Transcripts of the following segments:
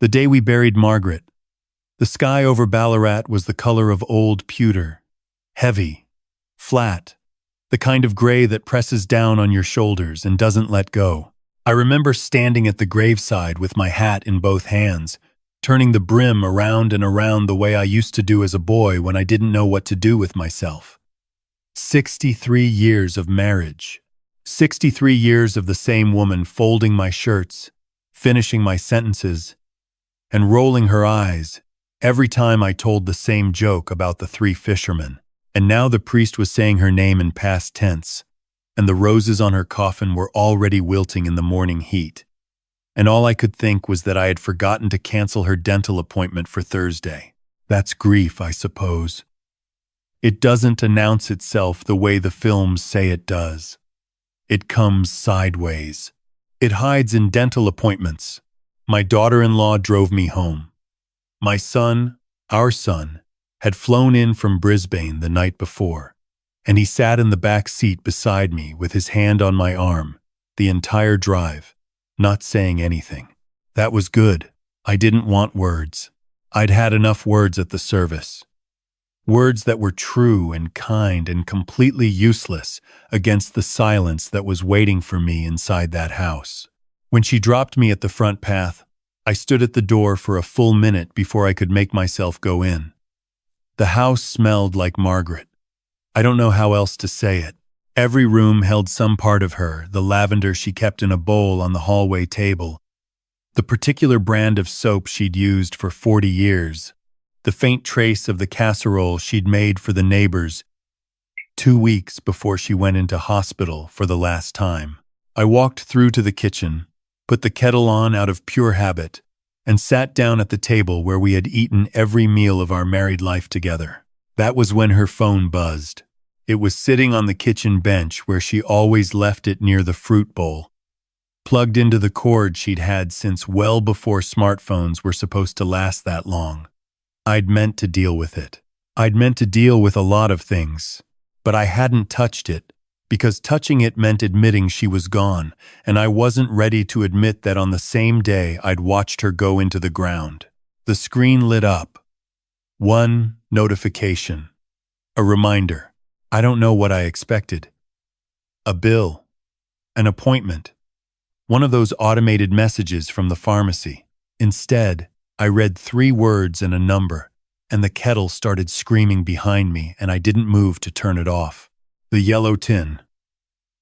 The day we buried Margaret. The sky over Ballarat was the color of old pewter. Heavy. Flat. The kind of gray that presses down on your shoulders and doesn't let go. I remember standing at the graveside with my hat in both hands, turning the brim around and around the way I used to do as a boy when I didn't know what to do with myself. 63 years of marriage. 63 years of the same woman folding my shirts, finishing my sentences, and rolling her eyes every time I told the same joke about the 3 fishermen. And now the priest was saying her name in past tense, and the roses on her coffin were already wilting in the morning heat. And all I could think was that I had forgotten to cancel her dental appointment for Thursday. That's grief, I suppose. It doesn't announce itself the way the films say it does. It comes sideways. It hides in dental appointments. My daughter-in-law drove me home. My son, our son, had flown in from Brisbane the night before, and he sat in the back seat beside me with his hand on my arm the entire drive, not saying anything. That was good. I didn't want words. I'd had enough words at the service. Words that were true and kind and completely useless against the silence that was waiting for me inside that house. When she dropped me at the front path, I stood at the door for a full minute before I could make myself go in. The house smelled like Margaret. I don't know how else to say it. Every room held some part of her, the lavender she kept in a bowl on the hallway table, the particular brand of soap she'd used for 40 years, the faint trace of the casserole she'd made for the neighbors 2 weeks before she went into hospital for the last time. I walked through to the kitchen, put the kettle on out of pure habit, and sat down at the table where we had eaten every meal of our married life together. That was when her phone buzzed. It was sitting on the kitchen bench where she always left it near the fruit bowl, plugged into the cord she'd had since well before smartphones were supposed to last that long. I'd meant to deal with it. I'd meant to deal with a lot of things, but I hadn't touched it, because touching it meant admitting she was gone, and I wasn't ready to admit that on the same day I'd watched her go into the ground. The screen lit up. One notification. A reminder. I don't know what I expected. A bill. An appointment. One of those automated messages from the pharmacy. Instead, I read 3 words and a number, and the kettle started screaming behind me, and I didn't move to turn it off. The yellow tin.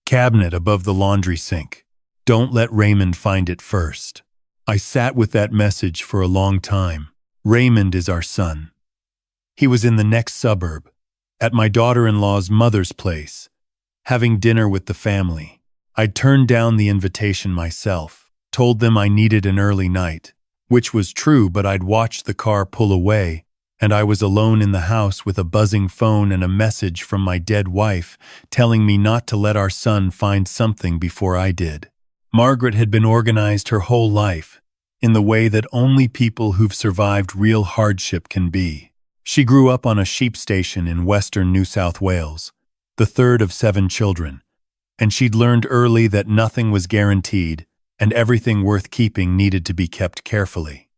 Cabinet above the laundry sink. Don't let Raymond find it first. I sat with that message for a long time. Raymond is our son. He was in the next suburb, at my daughter-in-law's mother's place, having dinner with the family. I'd turned down the invitation myself, told them I needed an early night, which was true, but I'd watched the car pull away, and I was alone in the house with a buzzing phone and a message from my dead wife telling me not to let our son find something before I did. Margaret had been organized her whole life in the way that only people who've survived real hardship can be. She grew up on a sheep station in western New South Wales, the 3rd of 7 children, and she'd learned early that nothing was guaranteed and everything worth keeping needed to be kept carefully.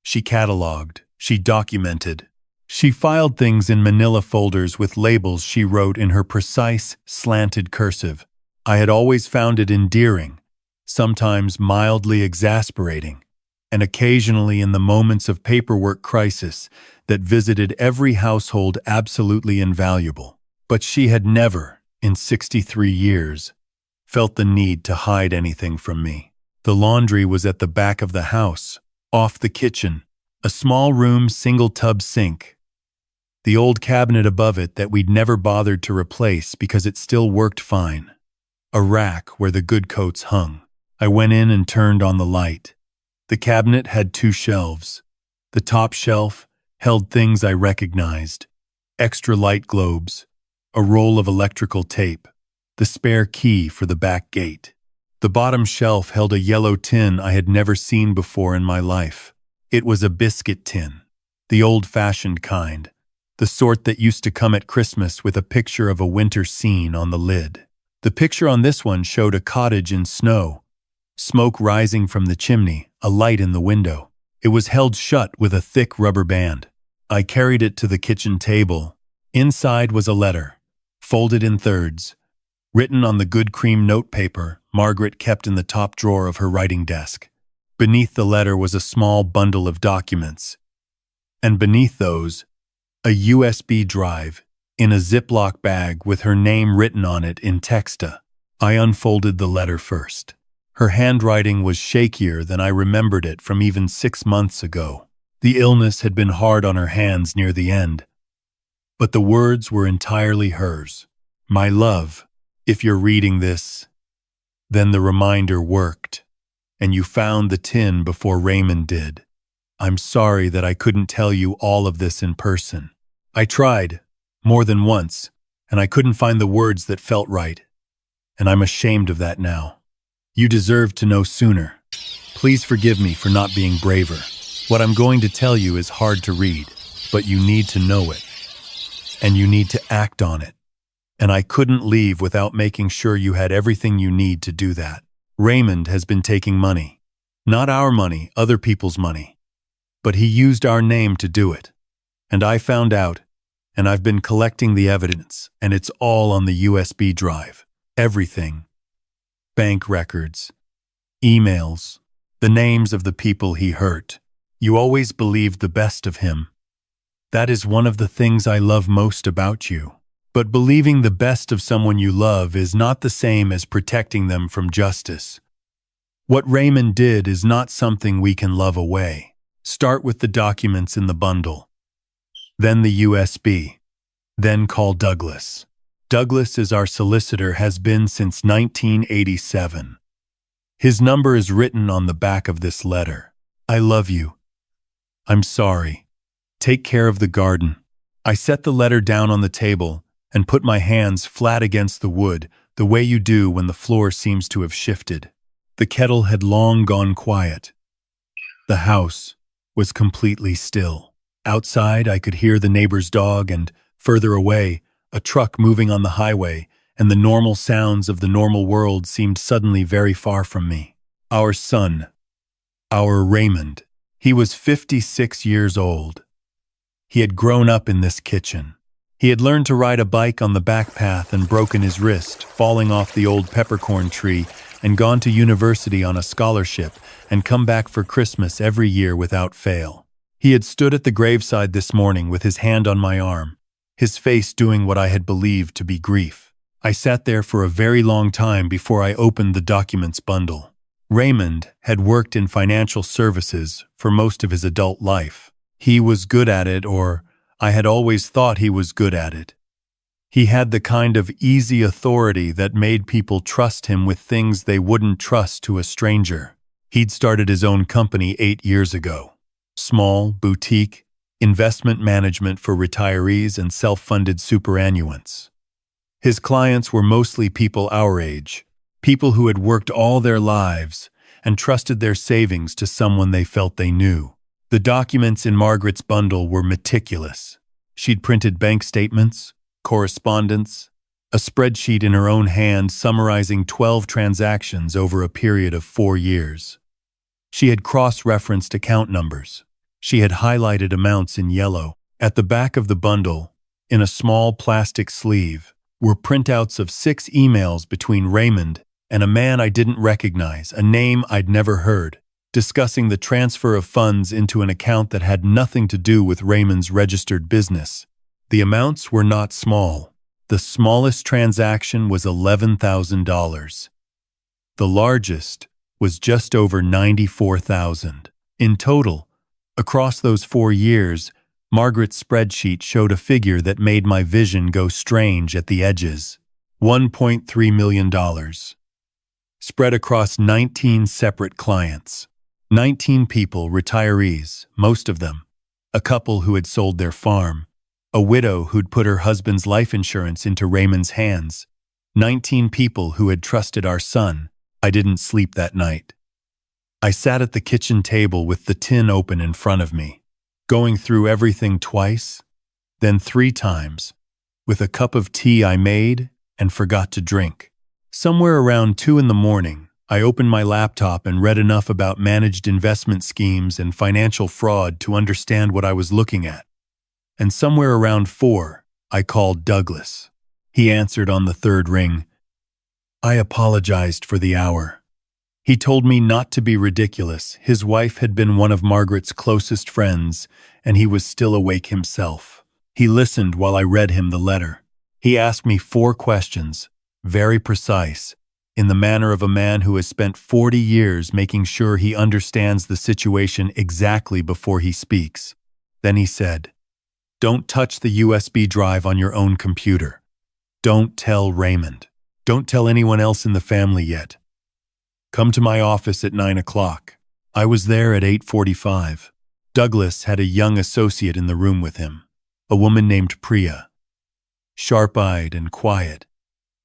She cataloged. She documented. She filed things in manila folders with labels she wrote in her precise, slanted cursive. I had always found it endearing, sometimes mildly exasperating, and occasionally in the moments of paperwork crisis that visited every household absolutely invaluable. But she had never, in 63 years, felt the need to hide anything from me. The laundry was at the back of the house, off the kitchen, a small room single-tub sink. The old cabinet above it that we'd never bothered to replace because it still worked fine. A rack where the good coats hung. I went in and turned on the light. The cabinet had 2 shelves. The top shelf held things I recognized. Extra light globes, a roll of electrical tape, the spare key for the back gate. The bottom shelf held a yellow tin I had never seen before in my life. It was a biscuit tin, the old-fashioned kind, the sort that used to come at Christmas with a picture of a winter scene on the lid. The picture on this one showed a cottage in snow, smoke rising from the chimney, a light in the window. It was held shut with a thick rubber band. I carried it to the kitchen table. Inside was a letter, folded in thirds, written on the good cream notepaper Margaret kept in the top drawer of her writing desk. Beneath the letter was a small bundle of documents, and beneath those, a USB drive in a Ziploc bag with her name written on it in texta. I unfolded the letter first. Her handwriting was shakier than I remembered it from even 6 months ago. The illness had been hard on her hands near the end, but the words were entirely hers. My love, if you're reading this, then the reminder worked, and you found the tin before Raymond did. I'm sorry that I couldn't tell you all of this in person. I tried, more than once, and I couldn't find the words that felt right, and I'm ashamed of that now. You deserved to know sooner. Please forgive me for not being braver. What I'm going to tell you is hard to read, but you need to know it, and you need to act on it. And I couldn't leave without making sure you had everything you need to do that. Raymond has been taking money. Not our money, other people's money. But he used our name to do it. And I found out, and I've been collecting the evidence, and it's all on the USB drive. Everything. Bank records, emails, the names of the people he hurt. You always believed the best of him. That is one of the things I love most about you. But believing the best of someone you love is not the same as protecting them from justice. What Raymond did is not something we can love away. Start with the documents in the bundle. Then the USB. Then call Douglas. Douglas is our solicitor, has been since 1987. His number is written on the back of this letter. I love you. I'm sorry. Take care of the garden. I set the letter down on the table and put my hands flat against the wood, the way you do when the floor seems to have shifted. The kettle had long gone quiet. The house was completely still. Outside, I could hear the neighbor's dog, and further away, a truck moving on the highway, and the normal sounds of the normal world seemed suddenly very far from me. Our son, our Raymond, he was 56 years old. He had grown up in this kitchen. He had learned to ride a bike on the back path and broken his wrist, falling off the old peppercorn tree, and gone to university on a scholarship and come back for Christmas every year without fail. He had stood at the graveside this morning with his hand on my arm, his face doing what I had believed to be grief. I sat there for a very long time before I opened the documents bundle. Raymond had worked in financial services for most of his adult life. He was good at it, or I had always thought he was good at it. He had the kind of easy authority that made people trust him with things they wouldn't trust to a stranger. He'd started his own company 8 years ago. Small, boutique, investment management for retirees and self-funded superannuants. His clients were mostly people our age, people who had worked all their lives and trusted their savings to someone they felt they knew. The documents in Margaret's bundle were meticulous. She'd printed bank statements, correspondence, a spreadsheet in her own hand summarizing 12 transactions over a period of 4 years. She had cross-referenced account numbers. She had highlighted amounts in yellow. At the back of the bundle, in a small plastic sleeve, were printouts of 6 emails between Raymond and a man I didn't recognize, a name I'd never heard, discussing the transfer of funds into an account that had nothing to do with Raymond's registered business. The amounts were not small. The smallest transaction was $11,000. The largest was just over $94,000. In total, across those 4 years, Margaret's spreadsheet showed a figure that made my vision go strange at the edges. $1.3 million. Spread across 19 separate clients. 19 people, retirees, most of them. A couple who had sold their farm. A widow who'd put her husband's life insurance into Raymond's hands. 19 people who had trusted our son. I didn't sleep that night. I sat at the kitchen table with the tin open in front of me, going through everything twice, then 3 times, with a cup of tea I made and forgot to drink. Somewhere around 2 in the morning, I opened my laptop and read enough about managed investment schemes and financial fraud to understand what I was looking at. And somewhere around 4, I called Douglas. He answered on the third ring. I apologized for the hour. He told me not to be ridiculous. His wife had been one of Margaret's closest friends, and he was still awake himself. He listened while I read him the letter. He asked me 4 questions, very precise, in the manner of a man who has spent 40 years making sure he understands the situation exactly before he speaks. Then he said, "Don't touch the USB drive on your own computer. Don't tell Raymond. Don't tell anyone else in the family yet. Come to my office at 9 o'clock. I was there at 8:45. Douglas had a young associate in the room with him, a woman named Priya, sharp-eyed and quiet,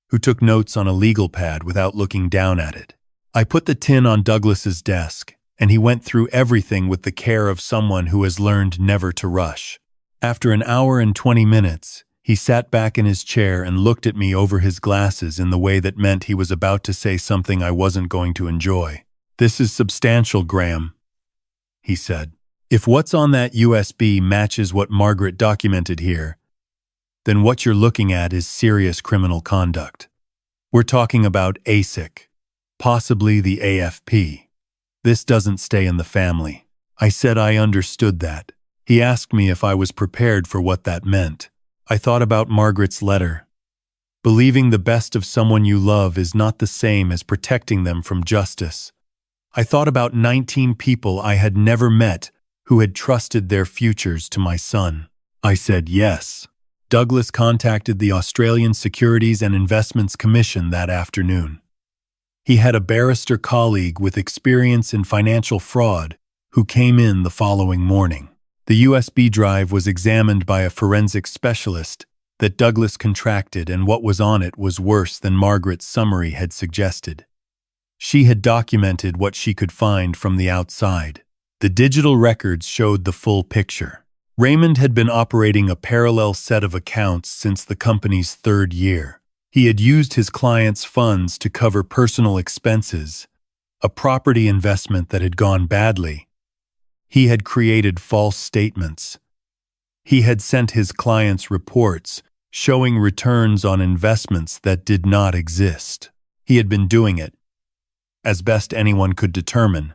who took notes on a legal pad without looking down at it. I put the tin on Douglas's desk, and he went through everything with the care of someone who has learned never to rush. After an hour and 20 minutes, he sat back in his chair and looked at me over his glasses in the way that meant he was about to say something I wasn't going to enjoy. "This is substantial, Graham," he said. "If what's on that USB matches what Margaret documented here, then what you're looking at is serious criminal conduct. We're talking about ASIC, possibly the AFP. This doesn't stay in the family." I said I understood that. He asked me if I was prepared for what that meant. I thought about Margaret's letter. Believing the best of someone you love is not the same as protecting them from justice. I thought about 19 people I had never met who had trusted their futures to my son. I said yes. Douglas contacted the Australian Securities and Investments Commission that afternoon. He had a barrister colleague with experience in financial fraud who came in the following morning. The USB drive was examined by a forensic specialist that Douglas contracted, and what was on it was worse than Margaret's summary had suggested. She had documented what she could find from the outside. The digital records showed the full picture. Raymond had been operating a parallel set of accounts since the company's 3rd year. He had used his clients' funds to cover personal expenses, a property investment that had gone badly. He had created false statements. He had sent his clients reports showing returns on investments that did not exist. He had been doing it, as best anyone could determine,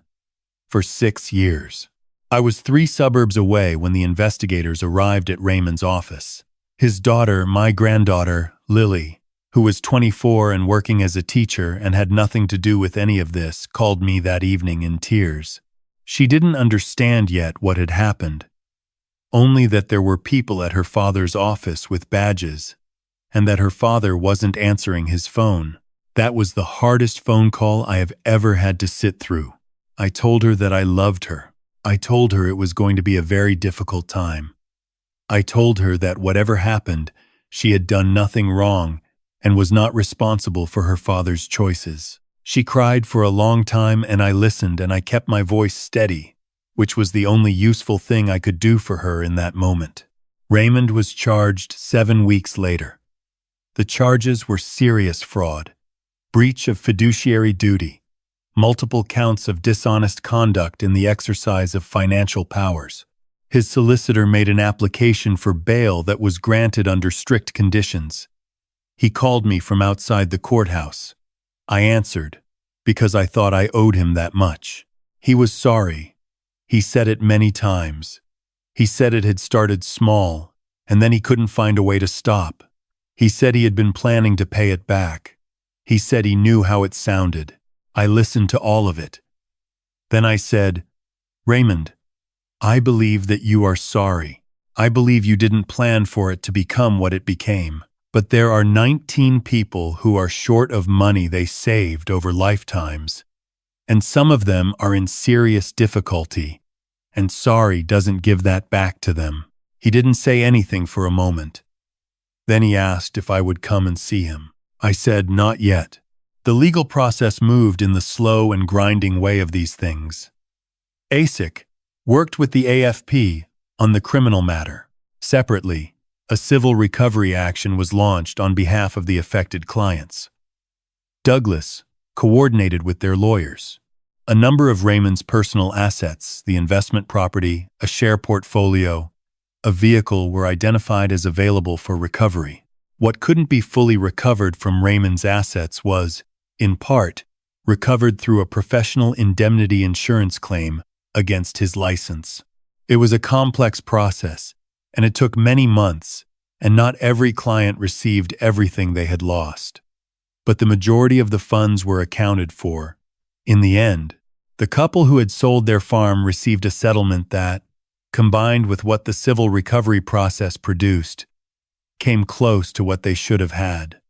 for 6 years. I was 3 suburbs away when the investigators arrived at Raymond's office. His daughter, my granddaughter, Lily, who was 24 and working as a teacher and had nothing to do with any of this, called me that evening in tears. She didn't understand yet what had happened, only that there were people at her father's office with badges, and that her father wasn't answering his phone. That was the hardest phone call I have ever had to sit through. I told her that I loved her. I told her it was going to be a very difficult time. I told her that whatever happened, she had done nothing wrong and was not responsible for her father's choices. She cried for a long time, and I listened, and I kept my voice steady, which was the only useful thing I could do for her in that moment. Raymond was charged 7 weeks later. The charges were serious fraud, breach of fiduciary duty, multiple counts of dishonest conduct in the exercise of financial powers. His solicitor made an application for bail that was granted under strict conditions. He called me from outside the courthouse. I answered, because I thought I owed him that much. He was sorry. He said it many times. He said it had started small, and then he couldn't find a way to stop. He said he had been planning to pay it back. He said he knew how it sounded. I listened to all of it. Then I said, "Raymond, I believe that you are sorry. I believe you didn't plan for it to become what it became. But there are 19 people who are short of money they saved over lifetimes, and some of them are in serious difficulty, and sorry doesn't give that back to them." He didn't say anything for a moment. Then he asked if I would come and see him. I said not yet. The legal process moved in the slow and grinding way of these things. ASIC worked with the AFP on the criminal matter. Separately, a civil recovery action was launched on behalf of the affected clients. Douglas coordinated with their lawyers. A number of Raymond's personal assets, the investment property, a share portfolio, a vehicle were identified as available for recovery. What couldn't be fully recovered from Raymond's assets was, in part, recovered through a professional indemnity insurance claim against his license. It was a complex process, and it took many months, and not every client received everything they had lost. But the majority of the funds were accounted for. In the end, the couple who had sold their farm received a settlement that, combined with what the civil recovery process produced, came close to what they should have had.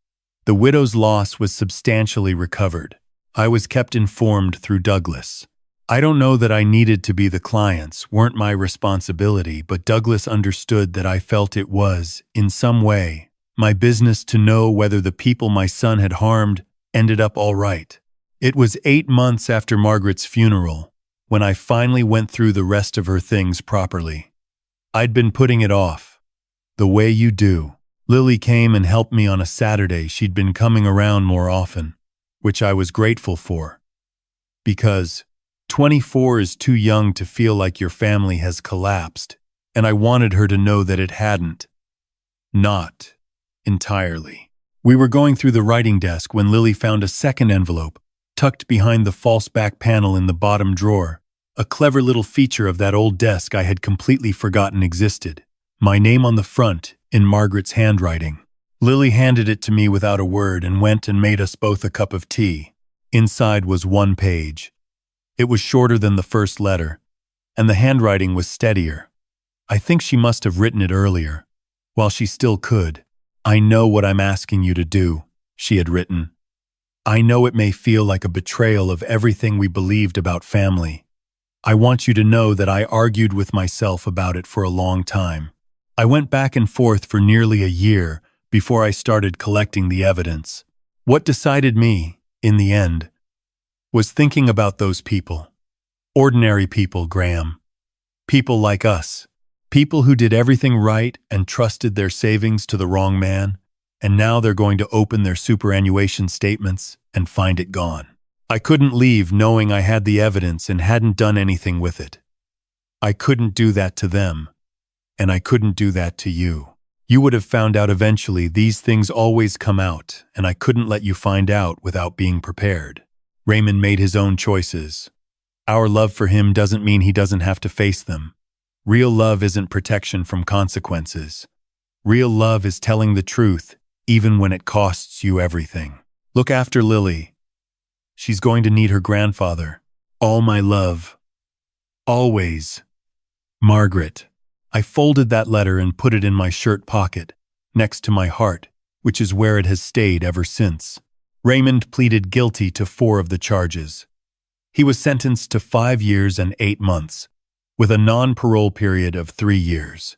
The widow's loss was substantially recovered. I was kept informed through Douglas. I don't know that I needed to be the clients, weren't my responsibility, but Douglas understood that I felt it was, in some way, my business to know whether the people my son had harmed ended up all right. It was 8 months after Margaret's funeral when I finally went through the rest of her things properly. I'd been putting it off. The way you do. Lily came and helped me on a Saturday. She'd been coming around more often, which I was grateful for. Because 24 is too young to feel like your family has collapsed, and I wanted her to know that it hadn't. Not entirely. We were going through the writing desk when Lily found a second envelope, tucked behind the false back panel in the bottom drawer, a clever little feature of that old desk I had completely forgotten existed. My name on the front, in Margaret's handwriting. Lily handed it to me without a word and went and made us both a cup of tea. Inside was 1 page. It was shorter than the first letter, and the handwriting was steadier. I think she must have written it earlier, while she still could. I know what I'm asking you to do, she had written. I know it may feel like a betrayal of everything we believed about family. I want you to know that I argued with myself about it for a long time. I went back and forth for nearly a year before I started collecting the evidence. What decided me, in the end, was thinking about those people. Ordinary people, Graham. People like us. People who did everything right and trusted their savings to the wrong man, and now they're going to open their superannuation statements and find it gone. I couldn't leave knowing I had the evidence and hadn't done anything with it. I couldn't do that to them, and I couldn't do that to you. You would have found out eventually. These things always come out, and I couldn't let you find out without being prepared. Raymond made his own choices. Our love for him doesn't mean he doesn't have to face them. Real love isn't protection from consequences. Real love is telling the truth, even when it costs you everything. Look after Lily. She's going to need her grandfather. All my love. Always. Margaret. I folded that letter and put it in my shirt pocket, next to my heart, which is where it has stayed ever since. Raymond pleaded guilty to 4 of the charges. He was sentenced to 5 years and 8 months, with a non-parole period of 3 years.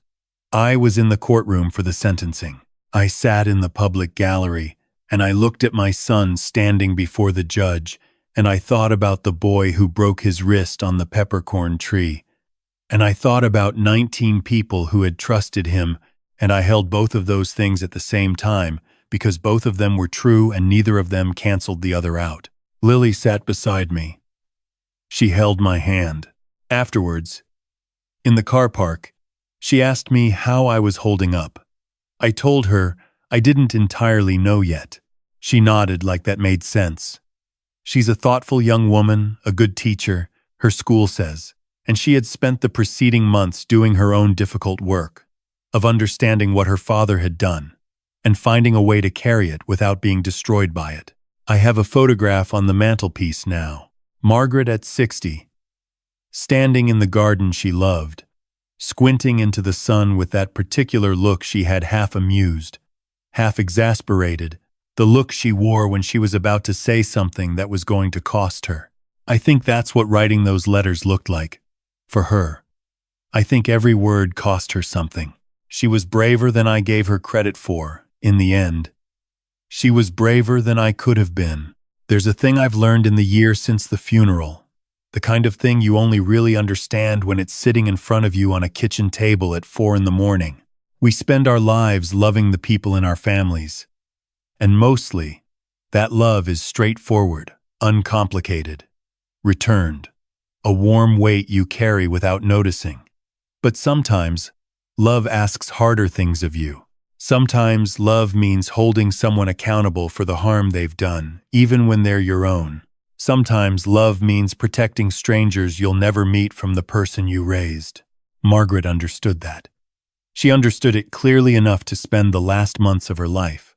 I was in the courtroom for the sentencing. I sat in the public gallery, and I looked at my son standing before the judge, and I thought about the boy who broke his wrist on the peppercorn tree, and I thought about 19 people who had trusted him, and I held both of those things at the same time, because both of them were true and neither of them canceled the other out. Lily sat beside me. She held my hand. Afterwards, in the car park, she asked me how I was holding up. I told her I didn't entirely know yet. She nodded like that made sense. She's a thoughtful young woman, a good teacher, her school says, and she had spent the preceding months doing her own difficult work, of understanding what her father had done, and finding a way to carry it without being destroyed by it. I have a photograph on the mantelpiece now. Margaret at 60, standing in the garden she loved, squinting into the sun with that particular look she had, half amused, half exasperated, the look she wore when she was about to say something that was going to cost her. I think that's what writing those letters looked like, for her. I think every word cost her something. She was braver than I gave her credit for, in the end. She was braver than I could have been. There's a thing I've learned in the year since the funeral, the kind of thing you only really understand when it's sitting in front of you on a kitchen table at 4 in the morning. We spend our lives loving the people in our families, and mostly, that love is straightforward. uncomplicated, returned, a warm weight you carry without noticing. But sometimes, love asks harder things of you. Sometimes love means holding someone accountable for the harm they've done, even when they're your own. Sometimes love means protecting strangers you'll never meet from the person you raised. Margaret understood that. She understood it clearly enough to spend the last months of her life,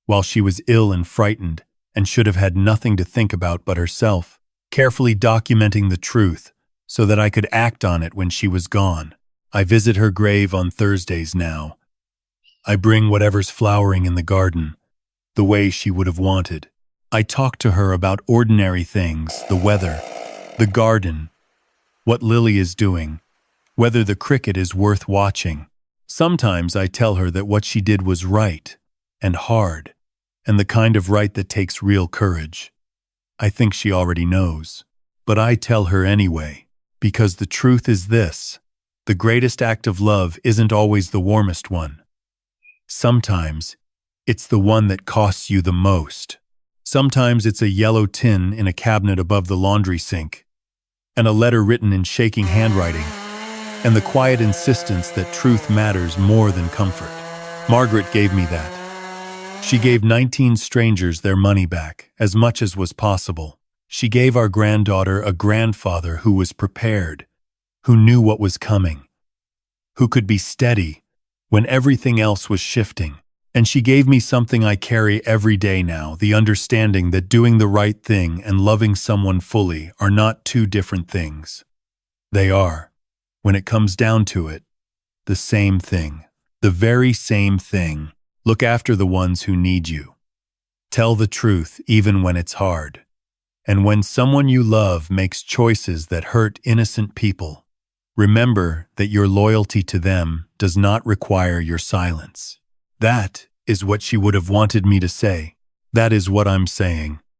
while she was ill and frightened and should have had nothing to think about but herself, carefully documenting the truth so that I could act on it when she was gone. I visit her grave on Thursdays now. I bring whatever's flowering in the garden, the way she would have wanted. I talk to her about ordinary things, the weather, the garden, what Lily is doing, whether the cricket is worth watching. Sometimes I tell her that what she did was right and hard, and the kind of right that takes real courage. I think she already knows, but I tell her anyway, because the truth is this: the greatest act of love isn't always the warmest one. Sometimes it's the one that costs you the most. Sometimes it's a yellow tin in a cabinet above the laundry sink, and a letter written in shaking handwriting, and the quiet insistence that truth matters more than comfort. Margaret gave me that. She gave 19 strangers their money back, as much as was possible. She gave our granddaughter a grandfather who was prepared, who knew what was coming, who could be steady when everything else was shifting. And she gave me something I carry every day now, the understanding that doing the right thing and loving someone fully are not two different things. They are, when it comes down to it, the same thing, the very same thing. Look after the ones who need you. Tell the truth even when it's hard. And when someone you love makes choices that hurt innocent people, remember that your loyalty to them does not require your silence. That is what she would have wanted me to say. That is what I'm saying.